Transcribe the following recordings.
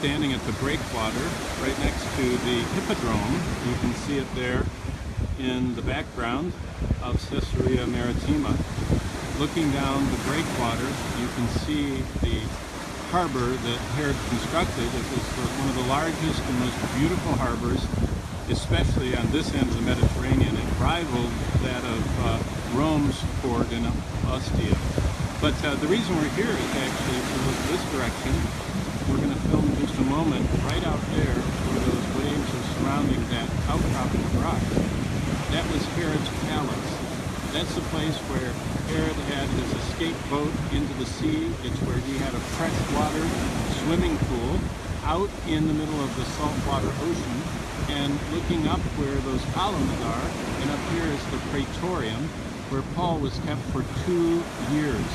standing at the breakwater right next to the Hippodrome. You can see it there in the background of Caesarea Maritima. Looking down the breakwater, you can see the harbor that Herod constructed. It was one of the largest and most beautiful harbors, especially on this end of the Mediterranean. It rivaled that of Rome's port in Ostia. But the reason we're here is actually to look this direction. We're going to film in just a moment right out there where those waves are surrounding that outcropping of rock. That was Herod's palace. That's the place where Herod had his escape boat into the sea. It's where he had a freshwater swimming pool out in the middle of the saltwater ocean. And looking up where those columns are, and up here is the Praetorium, where Paul was kept for 2 years.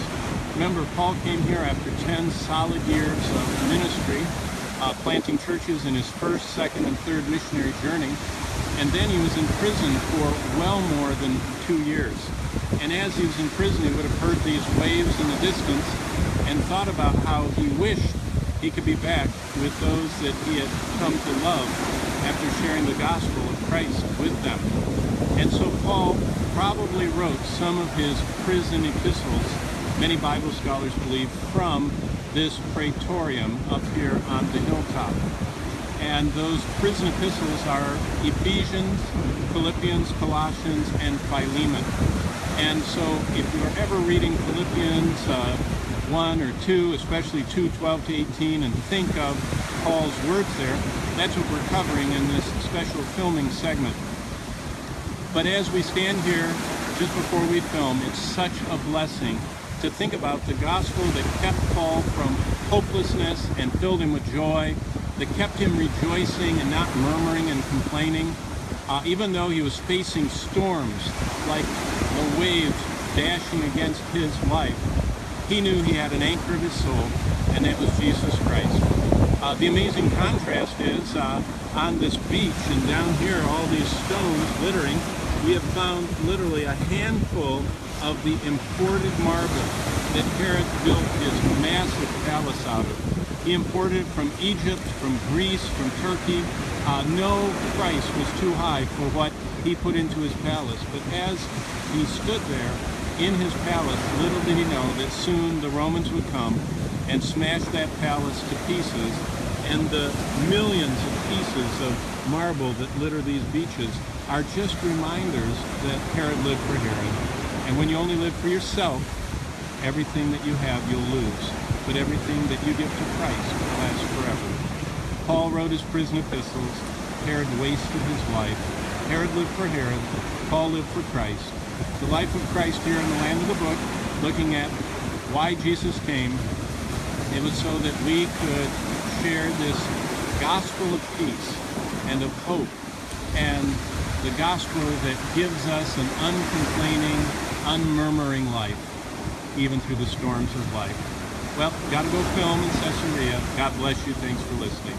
Remember, Paul came here after 10 solid years of ministry, planting churches in his first, second, and third missionary journey. And then he was in prison for well more than 2 years. And as he was in prison, he would have heard these waves in the distance and thought about how he wished he could be back with those that he had come to love after sharing the gospel of Christ with them. And so Paul probably wrote some of his prison epistles, many Bible scholars believe, from this Praetorium up here on the hilltop. And those prison epistles are Ephesians, Philippians, Colossians, and Philemon. And so if you're ever reading Philippians 1 or 2, especially 2:12 to 18, and think of Paul's words there, that's what we're covering in this special filming segment. But as we stand here, just before we film, it's such a blessing to think about the gospel that kept Paul from hopelessness and filled him with joy, that kept him rejoicing and not murmuring and complaining, even though he was facing storms like the waves dashing against his life. He knew he had an anchor of his soul, and that was Jesus Christ. The amazing contrast is on this beach and down here, all these stones littering, we have found literally a handful of the imported marble that Herod built his massive palace out of. He imported it from Egypt, from Greece, from Turkey. No price was too high for what he put into his palace. But as he stood there in his palace, little did he know that soon the Romans would come and smash that palace to pieces, and the millions of pieces of marble that litter these beaches are just reminders that Herod lived for Herod. And when you only live for yourself, everything that you have you'll lose. But everything that you give to Christ will last forever. Paul wrote his prison epistles. Herod wasted his life. Herod lived for Herod. Paul lived for Christ. The life of Christ here in the land of the book, looking at why Jesus came. It was so that we could share this gospel of peace and of hope, and the gospel that gives us an uncomplaining, unmurmuring life, even through the storms of life. Well, got to go film in Caesarea. God bless you. Thanks for listening.